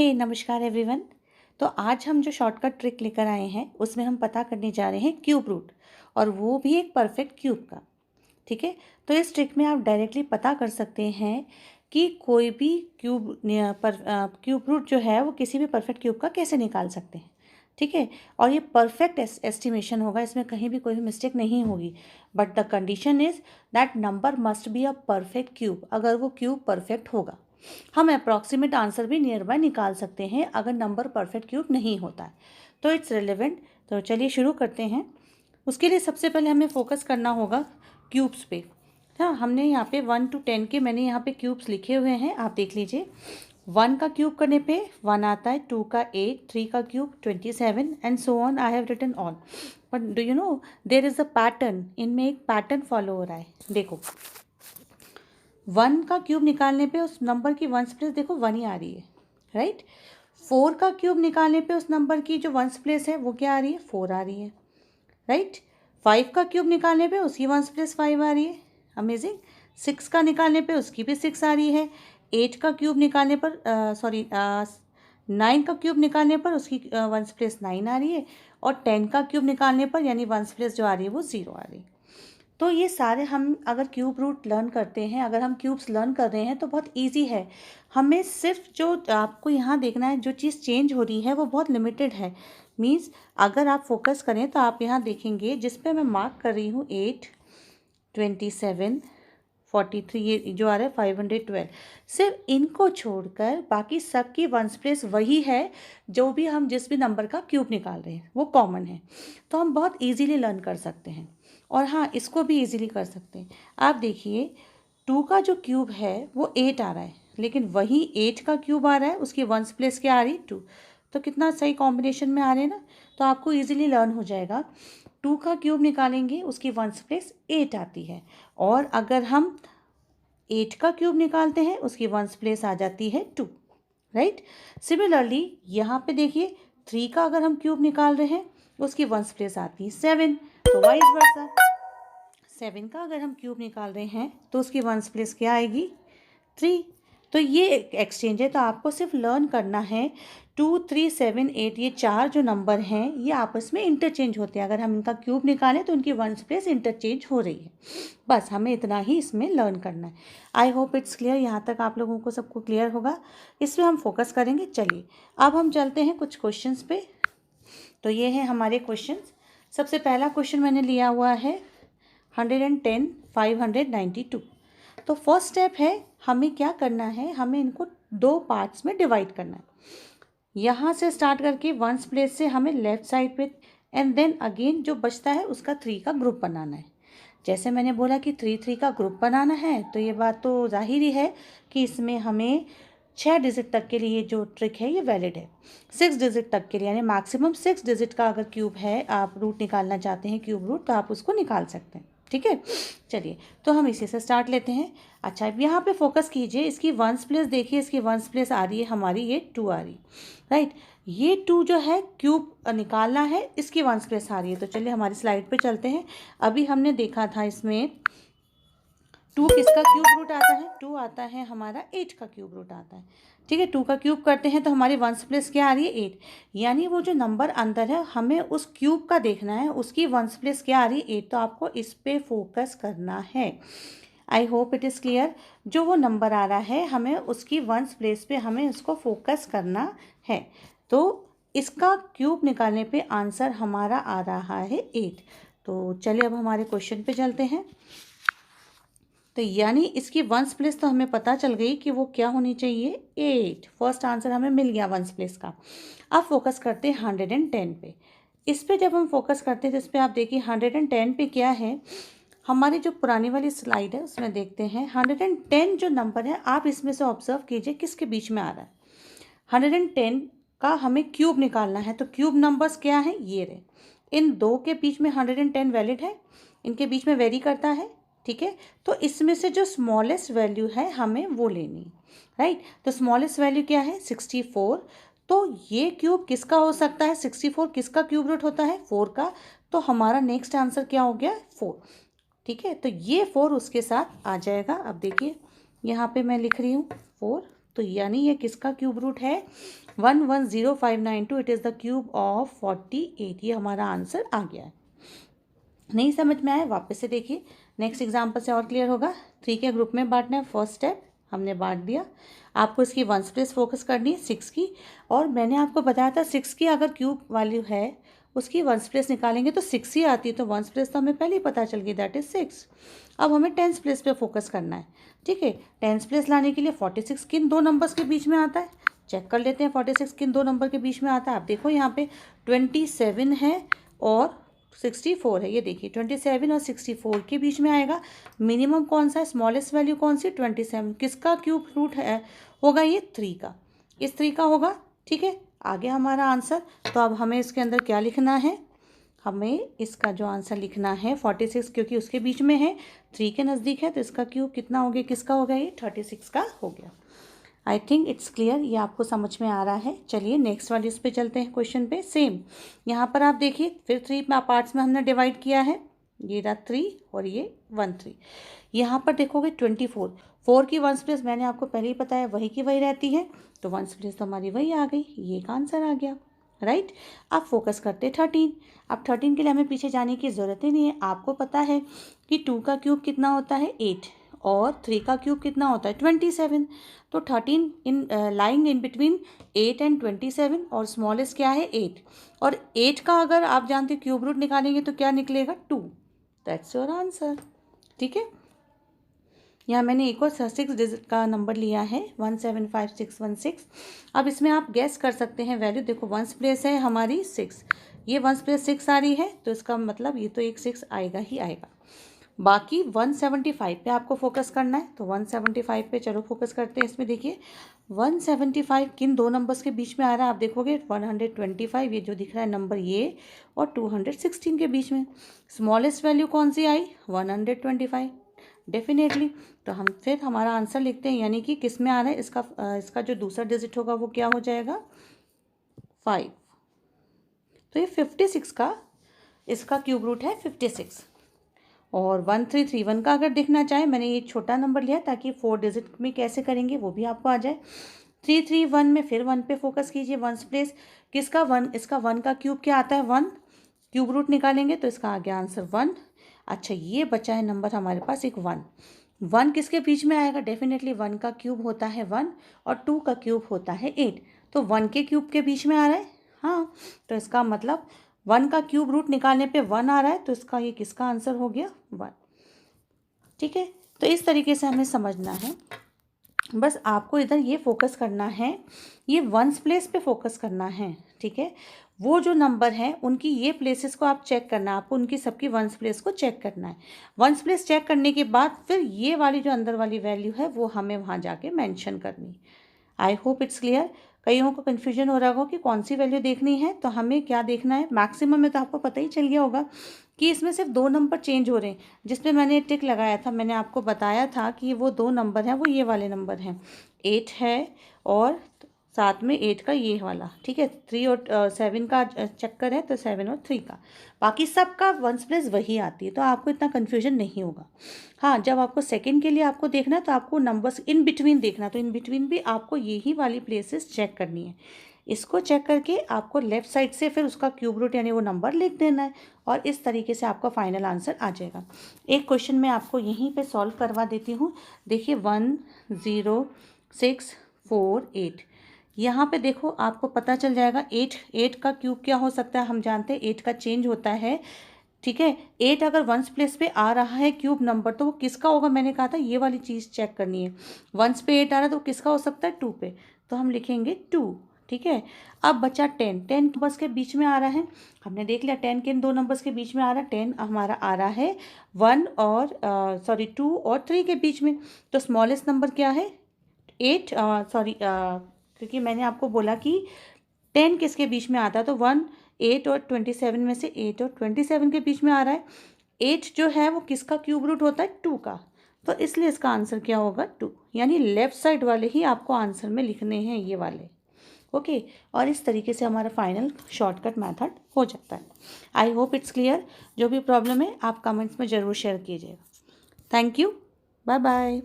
नमस्कार एवरीवन। तो आज हम जो शॉर्टकट ट्रिक लेकर आए हैं उसमें हम पता करने जा रहे हैं क्यूब रूट, और वो भी एक परफेक्ट क्यूब का। ठीक है, तो इस ट्रिक में आप डायरेक्टली पता कर सकते हैं कि कोई भी क्यूब रूट जो है वो किसी भी परफेक्ट क्यूब का कैसे निकाल सकते हैं। ठीक है, और ये परफेक्ट एस्टिमेशन होगा, इसमें कहीं भी कोई मिस्टेक नहीं होगी। But the condition is that number must be a perfect cube. अगर वो क्यूब परफेक्ट होगा, हम अप्रॉक्सीमेट आंसर भी नियर बाय निकाल सकते हैं अगर नंबर परफेक्ट क्यूब नहीं होता है तो इट्स रिलेवेंट। तो चलिए शुरू करते हैं। उसके लिए सबसे पहले हमें फोकस करना होगा क्यूब्स पे। हाँ, हमने यहाँ पे 1 to 10 के मैंने यहाँ पे क्यूब्स लिखे हुए हैं, आप देख लीजिए। 1 का क्यूब करने पे 1 आता है, 2 का 8, 3 का cube 27 and so on. I have written all, but do you know there is a pattern, इनमें एक पैटर्न फॉलो हो रहा है। देखो, 1 का क्यूब निकालने पे उस नंबर की वंस प्लेस देखो 1 ही आ रही है, राइट। 4 का क्यूब निकालने पे उस नंबर की जो वंस प्लेस है वो क्या आ रही है, 4 आ रही है, राइट। 5 का क्यूब निकालने पे उसकी वंस प्लेस 5 आ रही है, अमेजिंग। 6 का निकालने पे उसकी भी 6 आ रही है। 8 का क्यूब निकालने पर 9 का क्यूब निकालने पर उसकी वंस प्लेस 9 आ रही है, और 10 का क्यूब निकालने पर यानी वंस प्लेस जो आ रही है वो 0 आ रही है। तो ये सारे हम अगर क्यूब रूट लर्न करते हैं, अगर हम क्यूब्स लर्न कर रहे हैं तो बहुत इजी है। हमें सिर्फ जो आपको यहाँ देखना है, जो चीज़ चेंज हो रही है वो बहुत लिमिटेड है। मीन्स अगर आप फोकस करें तो आप यहाँ देखेंगे, जिस पे मैं मार्क कर रही हूँ 8, 27, 43, ये जो आ रहा है 512, सिर्फ इनको छोड़कर बाकी सबकी वंस प्लेस वही है। जो भी हम जिस भी नंबर का क्यूब निकाल रहे हैं वो कॉमन है, तो हम बहुत इजीली लर्न कर सकते हैं। और हाँ, इसको भी इजीली कर सकते हैं। आप देखिए, 2 का जो क्यूब है वो 8 आ रहा है, लेकिन वही 8 का क्यूब आ रहा है, उसकी वंस प्लेस क्या आ रही, 2। तो कितना सही कॉम्बिनेशन में आ रहे हैं ना। तो आपको इजीली लर्न हो जाएगा। 2 का क्यूब निकालेंगे, उसकी वंस प्लेस 8 आती है, और अगर हम 8 का क्यूब निकालते हैं उसकी वंस प्लेस आ जाती है 2, राइट। सिमिलरली यहाँ पे देखिए, 3 का अगर हम क्यूब निकाल रहे हैं उसकी वंस प्लेस आती है 7, तो वाइस वर्सा। 7 का अगर हम क्यूब निकाल रहे हैं तो उसकी वंस प्लेस क्या आएगी, 3। तो ये एक्सचेंज है, तो आपको सिर्फ लर्न करना है 2, 3, 7, 8, ये चार जो नंबर हैं ये आपस में इंटरचेंज होते हैं। अगर हम इनका क्यूब निकालें तो उनकी वंस प्लेस इंटरचेंज हो रही है। बस हमें इतना ही इसमें लर्न करना है। I hope it's clear. यहाँ तक आप लोगों को सबको क्लियर होगा, इसमें हम फोकस करेंगे। चलिए अब हम चलते हैं कुछ क्वेश्चंस पे। तो ये है हमारे क्वेश्चंस। सबसे पहला क्वेश्चन मैंने लिया हुआ है 110, 592। तो फर्स्ट स्टेप है, हमें क्या करना है, हमें इनको 2 पार्ट्स में डिवाइड करना है। यहाँ से स्टार्ट करके वंस प्लेस से हमें लेफ्ट साइड पे, एंड देन अगेन जो बचता है उसका 3 का ग्रुप बनाना है। जैसे मैंने बोला कि 3 का ग्रुप बनाना है, तो ये बात तो जाहिर ही है कि इसमें हमें 6 डिजिट तक के लिए जो ट्रिक है ये वैलिड है। 6 डिजिट तक के लिए, यानी मैक्सिमम 6 डिजिट का अगर क्यूब है, आप रूट निकालना चाहते हैं क्यूब रूट, तो आप उसको निकाल सकते हैं। ठीक है, चलिए तो हम इसी से स्टार्ट लेते हैं। अच्छा, अब यहाँ पे फोकस कीजिए, इसकी वंस प्लेस देखिए, इसकी वंस प्लेस आ रही है हमारी ये 2 आ रही, राइट। ये 2 जो है क्यूब निकालना है, इसकी वंस प्लेस आ रही है। तो चलिए हमारी स्लाइड पे चलते हैं। अभी हमने देखा था इसमें 2 किसका क्यूब रूट आता है, 2 आता है हमारा 8 का क्यूब रूट आता है। ठीक है, 2 का क्यूब करते हैं तो हमारी वंस प्लेस क्या आ रही है, 8। यानी वो जो नंबर अंदर है हमें उस क्यूब का देखना है, उसकी वंस प्लेस क्या आ रही है, 8। तो आपको इस पे फोकस करना है। I hope it is clear. जो वो नंबर आ रहा है हमें उसकी वंस प्लेस पे हमें उसको फोकस करना है। तो इसका क्यूब निकालने पे आंसर हमारा आ रहा है 8। तो चलिए अब हमारे क्वेश्चन पे चलते हैं। तो यानी इसकी वंस प्लेस तो हमें पता चल गई कि वो क्या होनी चाहिए, 8। फर्स्ट आंसर हमें मिल गया वंस प्लेस का। अब फोकस करते हैं 110 पे। इस पे जब हम फोकस करते हैं तो इस पर आप देखिए 110 पे क्या है, हमारी जो पुरानी वाली स्लाइड है उसमें देखते हैं 110 जो नंबर है, आप इसमें से ऑब्जर्व कीजिए किसके बीच में आ रहा है। 110 का हमें क्यूब निकालना है, तो क्यूब नंबर्स क्या हैं, ये रहे। इन दो के बीच में 110 वैलिड है, इनके बीच में वेरी करता है। ठीक है, तो इसमें से जो स्मॉलेस्ट वैल्यू है हमें वो लेनी, राइट। तो स्मॉलेस्ट वैल्यू क्या है, 64। तो ये क्यूब किसका हो सकता है, 64 किसका क्यूब रूट होता है, 4 का। तो हमारा नेक्स्ट आंसर क्या हो गया, 4। ठीक है, तो ये 4 उसके साथ आ जाएगा। अब देखिए यहाँ पे मैं लिख रही हूँ 4, तो यानी ये किसका क्यूब रूट है? 110592, it is the cube of 48। ये हमारा आंसर आ गया है। नहीं समझ में आया वापस से देखिए, नेक्स्ट एग्जाम्पल से और क्लियर होगा। 3 के ग्रुप में बांटना है, फर्स्ट स्टेप हमने बांट दिया। आपको इसकी वंस प्लेस फोकस करनी है 6 की, और मैंने आपको बताया था 6 की अगर क्यूब वैल्यू है उसकी वंस प्लेस निकालेंगे तो 6 ही आती है, तो वंस प्लेस तो हमें पहले ही पता चल गई, दैट इज 6। अब हमें टेंस प्लेस पे फोकस करना है, ठीक है। टेंस प्लेस लाने के लिए 46 किन दो नंबर्स के बीच में आता है, चेक कर लेते हैं 46 किन दो नंबर के बीच में आता है। आप देखो यहाँ पे 27 है और 64 है, ये देखिए 27 और 64 के बीच में आएगा। मिनिमम कौन सा है, स्मॉलेस्ट वैल्यू कौन सी, 27। किसका क्यूब रूट है होगा, ये 3 का, इस 3 का होगा, ठीक है। आगे हमारा आंसर, तो अब हमें इसके अंदर क्या लिखना है, हमें इसका जो आंसर लिखना है 46, क्योंकि उसके बीच में है, 3 के नज़दीक है, तो इसका क्यूब कितना हो गया, किसका हो गया, ये 36 का हो गया। आई थिंक इट्स क्लियर, ये आपको समझ में आ रहा है। चलिए नेक्स्ट वाले इस पे चलते हैं, क्वेश्चन पे। सेम यहाँ पर आप देखिए, फिर 3 पार्ट्स में हमने डिवाइड किया है, ये रहा 3 और ये 1 3। यहाँ पर देखोगे 24, 4 की वंस प्लेस मैंने आपको पहले ही बताया वही की वही रहती है, तो वंस प्लेस तो हमारी वही आ गई, ये एक आंसर आ गया, राइट। अब फोकस करते 13। अब 13 के लिए हमें पीछे जाने की ज़रूरत ही नहीं है, आपको पता है कि 2 का क्यूब कितना होता है 8, और 3 का क्यूब कितना होता है 27। तो 13 इन लाइंग इन बिटवीन 8 एंड 27, और स्मॉलेस्ट क्या है 8, और 8 का अगर आप जानते हो क्यूब रूट निकालेंगे तो क्या निकलेगा 2। दैट्स योर आंसर, ठीक है। यहाँ मैंने एक और 6 डिजिट का नंबर लिया है 175616। अब इसमें आप गैस कर सकते हैं वैल्यू, देखो वंस प्लेस है हमारी 6, ये वंस प्लेस 6 आ रही है, तो इसका मतलब ये तो एक 6 आएगा ही आएगा। बाकी 175 पे आपको फोकस करना है, तो 175 पे चलो फोकस करते हैं। इसमें देखिए 175 किन दो नंबर्स के बीच में आ रहा है, आप देखोगे 125, ये जो दिख रहा है नंबर ये, और 216 के बीच में। स्मॉलेस्ट वैल्यू कौन सी आई, 125 डेफिनेटली। तो हम फिर हमारा आंसर लिखते हैं, यानी कि किस में आ रहा है, इसका जो दूसरा डिजिट होगा वो क्या हो जाएगा 5। तो ये 56 का इसका क्यूब रूट है 56। और 1331 का अगर देखना चाहे, मैंने ये छोटा नंबर लिया ताकि 4 डिजिट में कैसे करेंगे वो भी आपको आ जाए। 331 में फिर 1 पे फोकस कीजिए, वंस प्लेस किसका 1, इसका 1 का क्यूब क्या आता है 1, क्यूब रूट निकालेंगे तो इसका आ गया आंसर 1। अच्छा ये बचा है नंबर हमारे पास एक 1 किसके बीच में आएगा, डेफिनेटली 1 का क्यूब होता है 1 और 2 का क्यूब होता है 8, तो 1 के क्यूब के बीच में आ रहा है, हाँ। तो इसका मतलब 1 का क्यूब रूट निकालने पे 1 आ रहा है, तो इसका ये किसका आंसर हो गया 1, ठीक है। तो इस तरीके से हमें समझना है, बस आपको इधर ये फोकस करना है, ये वंस प्लेस पे फोकस करना है, ठीक है। वो जो नंबर हैं उनकी ये प्लेसेस को आप चेक करना है, आपको उनकी सबकी वंस प्लेस को चेक करना है। वंस प्लेस चेक करने के बाद फिर ये वाली जो अंदर वाली वैल्यू है वो हमें वहाँ जाके मेंशन करनी। I hope it's clear. कईयों को कन्फ्यूजन हो रहा होगा कि कौन सी वैल्यू देखनी है, तो हमें क्या देखना है, मैक्सिमम में तो आपको पता ही चल गया होगा कि इसमें सिर्फ 2 नंबर चेंज हो रहे हैं, जिसमें मैंने टिक लगाया था, मैंने आपको बताया था कि वो 2 नंबर हैं, वो ये वाले नंबर हैं, 8 है और साथ में 8 का ये वाला, ठीक है। 3 और 7 का चक्कर है, तो 7 और 3 का, बाकी सबका वंस प्लेस वही आती है, तो आपको इतना कन्फ्यूजन नहीं होगा। हाँ, जब आपको सेकंड के लिए आपको देखना है तो आपको नंबर्स इन बिटवीन देखना, तो इन बिटवीन भी आपको यही वाली प्लेसेस चेक करनी है। इसको चेक करके आपको लेफ़्ट साइड से फिर उसका क्यूब रूट यानी वो नंबर लिख देना है, और इस तरीके से आपका फाइनल आंसर आ जाएगा। एक क्वेश्चन मैं आपको यहीं पे सॉल्व करवा देती हूँ। देखिए 1 0 6 4 8, यहाँ पे देखो आपको पता चल जाएगा 8 का क्यूब क्या हो सकता है, हम जानते हैं 8 का चेंज होता है, ठीक है। 8 अगर वंस प्लेस पे आ रहा है क्यूब नंबर तो वो किसका होगा, मैंने कहा था ये वाली चीज़ चेक करनी है। वंस पे 8 आ रहा है तो किसका हो सकता है 2 पे, तो हम लिखेंगे 2, ठीक है। अब बचा 10 नंबर्स के बीच में आ रहा है, हमने देख लिया 10 किन 2 नंबर्स के बीच में आ रहा है, 10 हमारा आ रहा है 1 और 2 और 3 के बीच में, तो स्मॉलेस्ट नंबर क्या है 8, क्योंकि मैंने आपको बोला कि 10 किसके बीच में आता है, तो 1 8 और 27 में से 8 और 27 के बीच में आ रहा है। 8 जो है वो किसका क्यूब रूट होता है 2 का, तो इसलिए इसका आंसर क्या होगा 2, यानी लेफ़्ट साइड वाले ही आपको आंसर में लिखने हैं ये वाले, ओके। और इस तरीके से हमारा फाइनल शॉर्टकट मेथड हो जाता है। I hope it's clear. जो भी प्रॉब्लम है आप कमेंट्स में ज़रूर शेयर कीजिएगा। Thank you, bye bye.